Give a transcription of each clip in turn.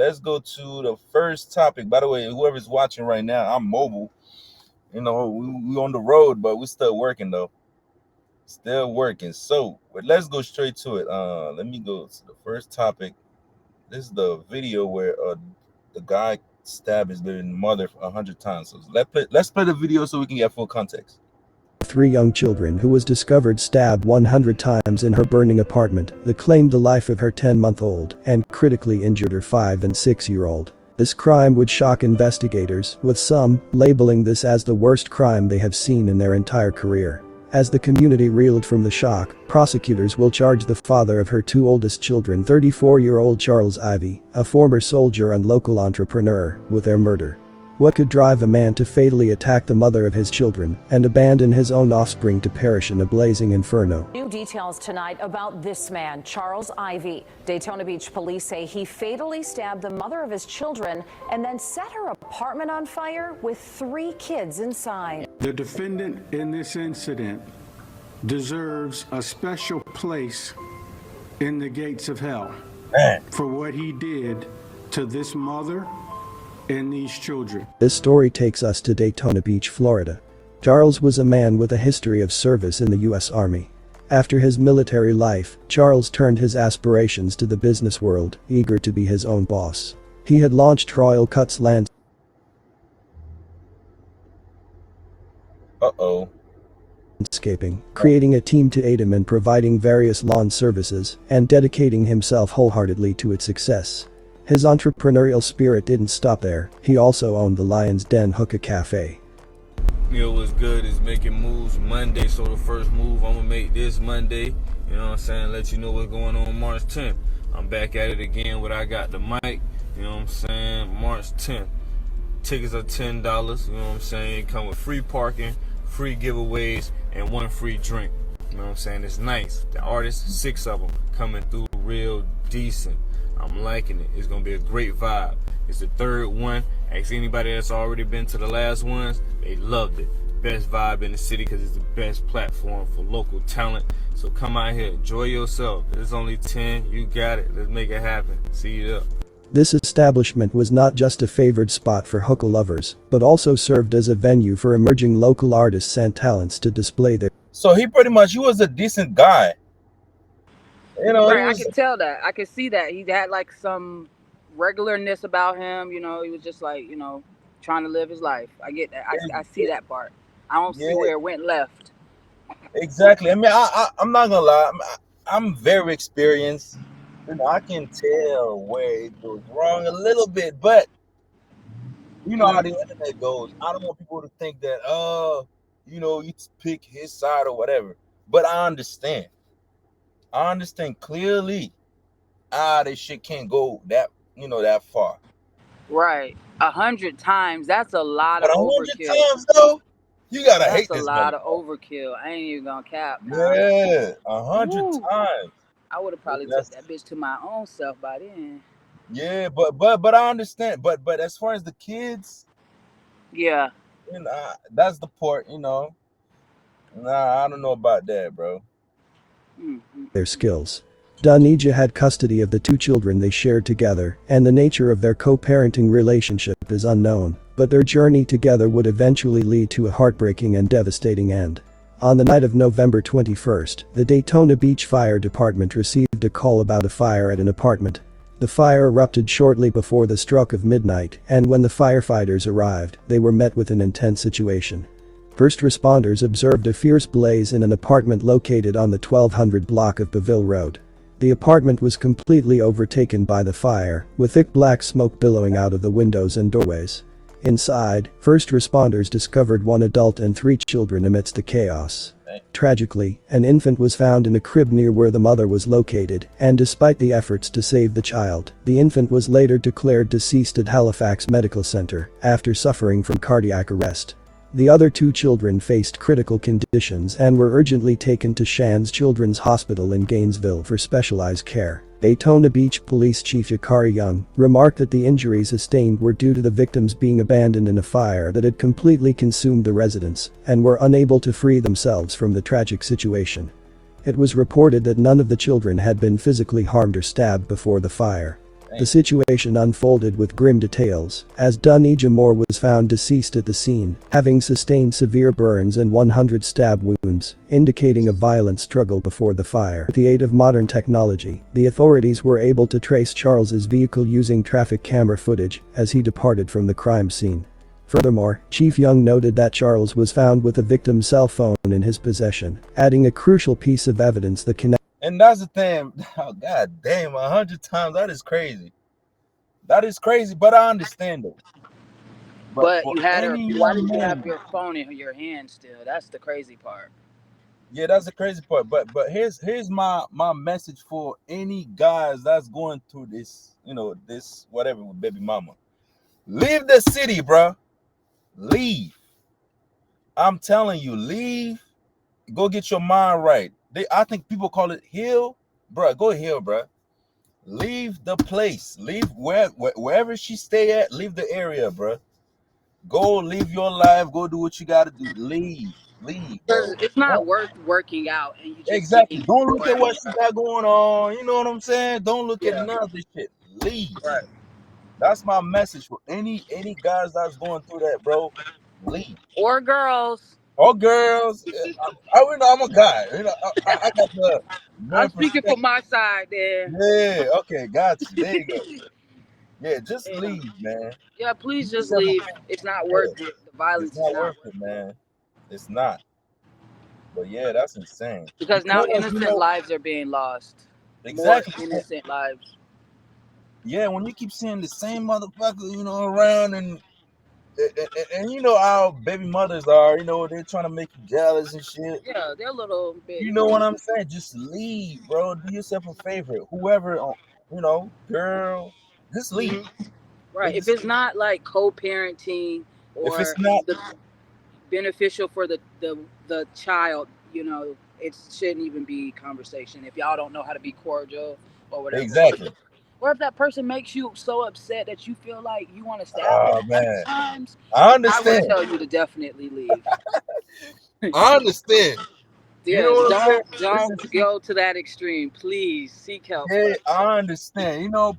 Let's go to the first topic. By the way, whoever's watching right now, I'm mobile. We on the road, but we still working though. Still working. So, but let's go straight to it. Let me go to the first topic. This is the video where the guy stabbed his living mother 100 times. So let's play the video so we can get full context. Three young children who was discovered stabbed 100 times in her burning apartment that claimed the life of her 10-month-old and critically injured her 5- and 6-year-old. This crime would shock investigators, with some labeling this as the worst crime they have seen in their entire career. As the community reeled from the shock, prosecutors will charge the father of her two oldest children, 34-year-old Charles Ivy, a former soldier and local entrepreneur, with their murder. What could drive a man to fatally attack the mother of his children and abandon his own offspring to perish in a blazing inferno? New details tonight about this man, Charles Ivy. Daytona Beach police say he fatally stabbed the mother of his children and then set her apartment on fire with 3 kids inside. The defendant in this incident deserves a special place in the gates of hell for what he did to this mother and these children. This story takes us to Daytona Beach, Florida. Charles was a man with a history of service in the U.S. Army. After his military life, Charles turned his aspirations to the business world, eager to be his own boss. He had launched Royal Cuts Landscaping, creating a team to aid him in providing various lawn services and dedicating himself wholeheartedly to its success. His entrepreneurial spirit didn't stop there. He also owned the Lion's Den Hookah Cafe. What's good is making moves Monday, so the first move I'm gonna make this Monday, you know what I'm saying, let you know what's going on March 10th. I'm back at it again with I Got the Mic, you know what I'm saying, March 10th. Tickets are $10, you know what I'm saying, come with free parking, free giveaways, and 1 free drink. You know what I'm saying, it's nice. The artists, 6 of them, coming through real decent. I'm liking it. It's gonna be a great vibe. It's the 3rd one. Ask anybody that's already been to the last ones. They loved it. Best vibe in the city because it's the best platform for local talent. So come out here, enjoy yourself. There's only 10. You got it. Let's make it happen. See you there. This establishment was not just a favored spot for hookah lovers, but also served as a venue for emerging local artists and talents to display their. So he was a decent guy. Right, I can tell that. I can see that. He had like some regularness about him. He was just like, trying to live his life. I get that. I see that part. I don't see where it went left. Exactly. I mean, I'm not gonna lie. I'm very experienced. I can tell where it goes wrong a little bit, but you know how the internet goes. I don't want people to think that, you pick his side or whatever. But I understand. I understand clearly. This shit can't go that far. Right. 100 times. That's a lot of overkill. 100 times though, you gotta hate this. That's a lot of overkill. I ain't even gonna cap. Yeah, 100 times. I would have probably took that bitch to my own self by then. Yeah, but I understand. But as far as the kids, yeah, that's the part. Nah, I don't know about that, bro. Their skills. Danija had custody of the 2 children they shared together, and the nature of their co-parenting relationship is unknown, but their journey together would eventually lead to a heartbreaking and devastating end. On the night of November 21st, the Daytona Beach Fire Department received a call about a fire at an apartment. The fire erupted shortly before the stroke of midnight, and when the firefighters arrived, they were met with an intense situation. First responders observed a fierce blaze in an apartment located on the 1200 block of Beville Road. The apartment was completely overtaken by the fire, with thick black smoke billowing out of the windows and doorways. Inside, first responders discovered 1 adult and 3 children amidst the chaos. Tragically, an infant was found in a crib near where the mother was located, and despite the efforts to save the child, the infant was later declared deceased at Halifax Medical Center after suffering from cardiac arrest. The other 2 children faced critical conditions and were urgently taken to Shands Children's Hospital in Gainesville for specialized care. Daytona Beach Police Chief Yakari Young remarked that the injuries sustained were due to the victims being abandoned in a fire that had completely consumed the residence and were unable to free themselves from the tragic situation. It was reported that none of the children had been physically harmed or stabbed before the fire. The situation unfolded with grim details, as Dunija Moore was found deceased at the scene, having sustained severe burns and 100 stab wounds, indicating a violent struggle before the fire. With the aid of modern technology, the authorities were able to trace Charles's vehicle using traffic camera footage as he departed from the crime scene. Furthermore, Chief Young noted that Charles was found with the victim's cell phone in his possession, adding a crucial piece of evidence that connects. And that's the thing. Oh, God damn, 100 times. That is crazy. That is crazy, but I understand it. But But for you had her. any Why young did you have man, your phone in your hand still? That's the crazy part. yeah, that's the crazy part. But here's my message for any guys that's going through this, this whatever with baby mama. Leave the city, bro. Leave. I'm telling you, leave. Go get your mind right. I think people call it heal, bro. Go heal, bro. Leave the place. Leave wherever she stay at. Leave the area, bro. Go live your life. Go do what you gotta do. Leave, Because bro. it's not Don't, worth working out and you just exactly. getting Don't look destroyed at on what the she side. got going on. You know what I'm saying? Don't look at Yeah, none of this shit. Leave. right. That's my message for any guys that's going through that, bro. Leave. Or girls. Or girls. I'm a guy. I got the I'm man speaking for perspective. my side there. Yeah. Okay. Got you. There you go. Yeah. Just Yeah. leave, man. Yeah, please Give just yourself leave. It's not yeah. worth it. The It's violence is not not worth worth it, it. man. It's not. But yeah, that's insane. Because now Because innocent lives are being lost. More exactly. innocent lives. Yeah, when you keep seeing the same motherfucker, around and you know how baby mothers are, they're trying to make you jealous and shit. Yeah, they're a little bit, You know what I'm saying? Just leave, bro. Do yourself a favor. Whoever, girl, just leave. Mhm. Right. They If just it's not like co-parenting if it's or not the beneficial for the child, it shouldn't even be conversation. If y'all don't know how to be cordial or whatever, exactly. or if that person makes you so upset that you feel like you want to stab them Oh man, times, I I would understand. tell you to definitely leave. I understand. You know Yeah, what I'm saying? don't go to that extreme. Please seek help Yeah, first. I understand. A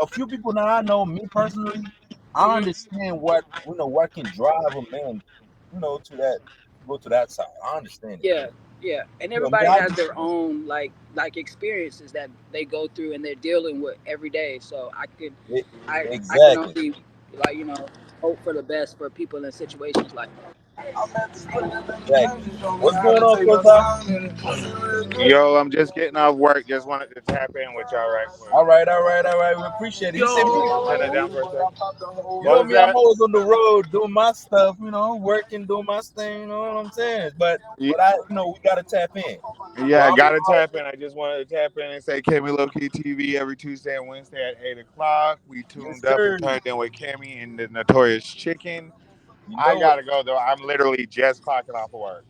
few people that I know, me personally, I Hmm. understand what can drive a man, to that go to that side. I understand it. Yeah, yeah, and Me, everybody I has just their own like experiences that they go through and they're dealing with every day. So it, I can exactly. only like hope for the best for people in situations like Exactly. What's going on, Kosa? Yo, I'm just getting off work. Just wanted to tap in with y'all right quick. All right, all right, all right. We appreciate it. You see me? Turn it down for a sec. You What know was me. I'm that? always on the road doing my stuff. Working, doing my thing. You know what I'm saying? But we gotta tap in. So Yeah, I I'll be got to tap in. I just wanted to tap in and say Kimmy Low Key TV every Tuesday and Wednesday at 8 o'clock. We yes, tuned up and sir. turned in with Kimmy and the Notorious Chicken. You I know it. got to go, though. I'm literally just clocking off of work.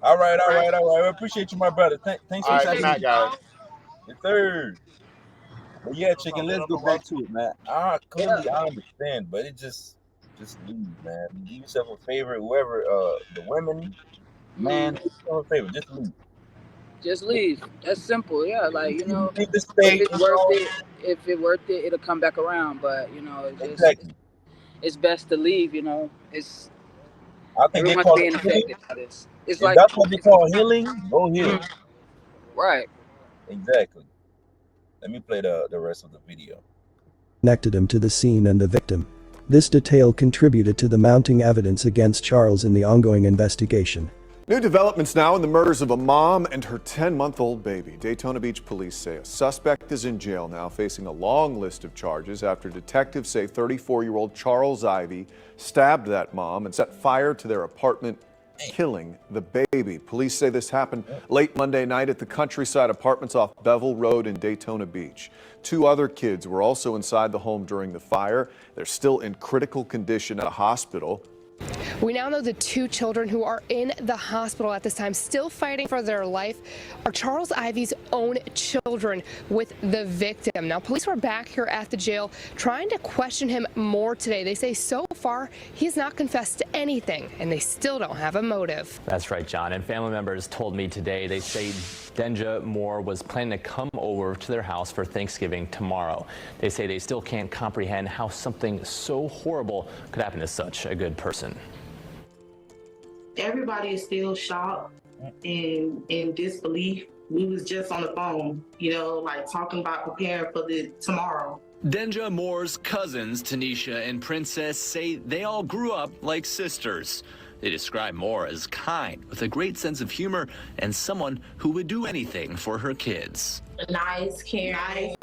All right, all right, all right. I appreciate you, my brother. Thanks All for right, good tapping appreciate night, in. you, guys. bro. Yes, sir. But yeah, chicken. Let's go back to it, man. Yeah. I understand, but it just leave, man. Do yourself a favor, whoever, the women, man, Hmm. do yourself a favor. Just leave. Just leave. That's simple. Yeah, like Leave the if state. it's worth it, it'll come back around. But Exactly. it's best to leave. It's I think they everyone's call it being healing. affected by this. It's If like that's what they call healing, go heal. mhm, right. Exactly. Let me play the rest of the video. Connected him to the scene and the victim. This detail contributed to the mounting evidence against Charles in the ongoing investigation. New developments now in the murders of a mom and her 10-month-old baby. Daytona Beach police say a suspect is in jail now, facing a long list of charges after detectives say 34-year-old Charles Ivy stabbed that mom and set fire to their apartment, killing the baby. Police say this happened late Monday night at the Countryside Apartments off Bevel Road in Daytona Beach. 2 other kids were also inside the home during the fire. They're still in critical condition at a hospital. We now know the two children who are in the hospital at this time, still fighting for their life, are Charles Ivey's own children with the victim. Now, police were back here at the jail trying to question him more today. They say so far he has not confessed to anything, and they still don't have a motive. That's right, John. And family members told me today they say Denja Moore was planning to come over to their house for Thanksgiving tomorrow. They say they still can't comprehend how something so horrible could happen to such a good person. Everybody is still shocked and in disbelief. We was just on the phone, like talking about preparing for the tomorrow. Denja Moore's cousins, Tanisha and Princess, say they all grew up like sisters. They describe Moore as kind, with a great sense of humor, and someone who would do anything for her kids. Nice, caring.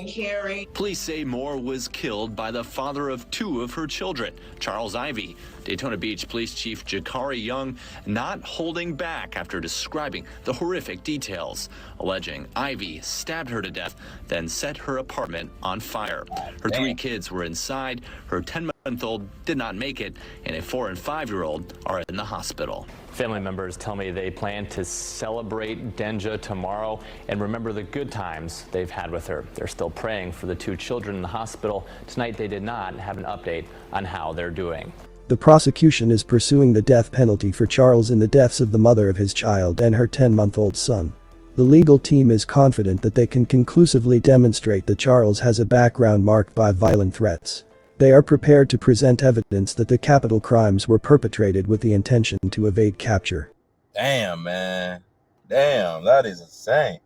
Police say Moore was killed by the father of two of her children, Charles Ivey. Daytona Beach Police Chief Jakari Young not holding back after describing the horrific details, alleging Ivey stabbed her to death, then set her apartment on fire. Her three kids were inside. Her 10-month-old did not make it, and a 4- and 5-year-old are in the hospital. Family members tell me they plan to celebrate Denja tomorrow and remember the good times they've had with her. They're still praying for the two children in the hospital. Tonight they did not have an update on how they're doing. The prosecution is pursuing the death penalty for Charles in the deaths of the mother of his child and her 10-month-old son. The legal team is confident that they can conclusively demonstrate that Charles has a background marked by violent threats. They are prepared to present evidence that the capital crimes were perpetrated with the intention to evade capture. Damn, man. Damn, that is insane.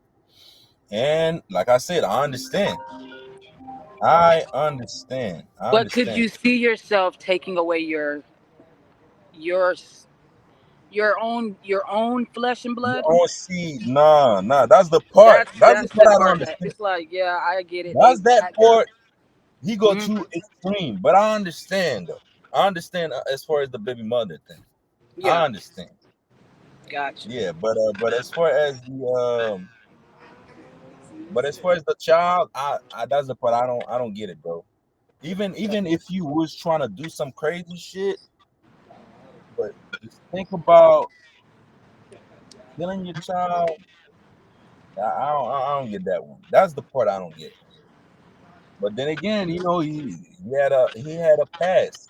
And like I said, I understand. But could you see yourself taking away your own flesh and blood? Oh, see, nah. That's the part. That's the part I don't understand. It's like, yeah, I get it. That's that part. He go too extreme, but I understand though. I understand as far as the baby mother thing. Yeah. I understand. Gotcha. Yeah, but as far as the child, I that's the part I don't get it, bro. Even if you was trying to do some crazy shit, but just think about killing your child. I don't get that one. That's the part I don't get. But then again, he had a past.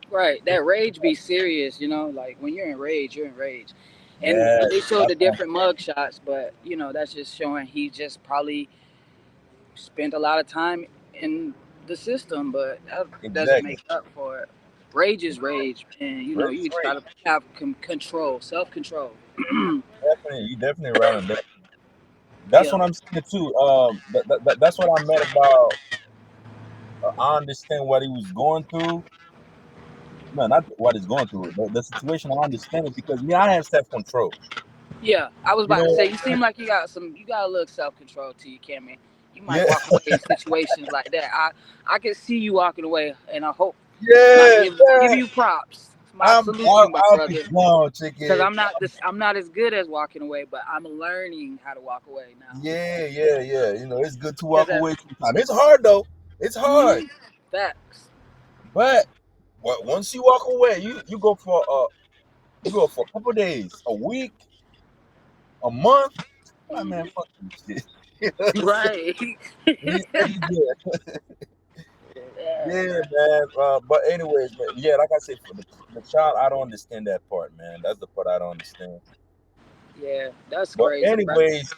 Right, that rage be serious, like when you're in rage, you're in rage. And they showed the different mug shots, but that's just showing he just probably spent a lot of time in the system, but that doesn't make up for it. Rage is rage, and you try to have self-control. You definitely right on that. That's what I'm saying too. That's what I meant about. I understand what he was going through. No, not what he's going through. The situation, I understand it because I have self-control. Yeah, I was about to say, you seem like you got a little self-control to you, Cammy. You might walk away in situations like that. I can see you walking away, and I hope give you props. I'm brother. Because I'm not as good as walking away, but I'm learning how to walk away now. Yeah. It's good to walk away sometimes. It's hard though. It's hard. Facts. But once you walk away, you go for a couple of days, a week, a month. Oh, man, fuck this shit. Right. Yeah, man. But anyways, man, like I said, for the child, I don't understand that part, man. That's the part I don't understand. Yeah, that's but crazy. Anyways,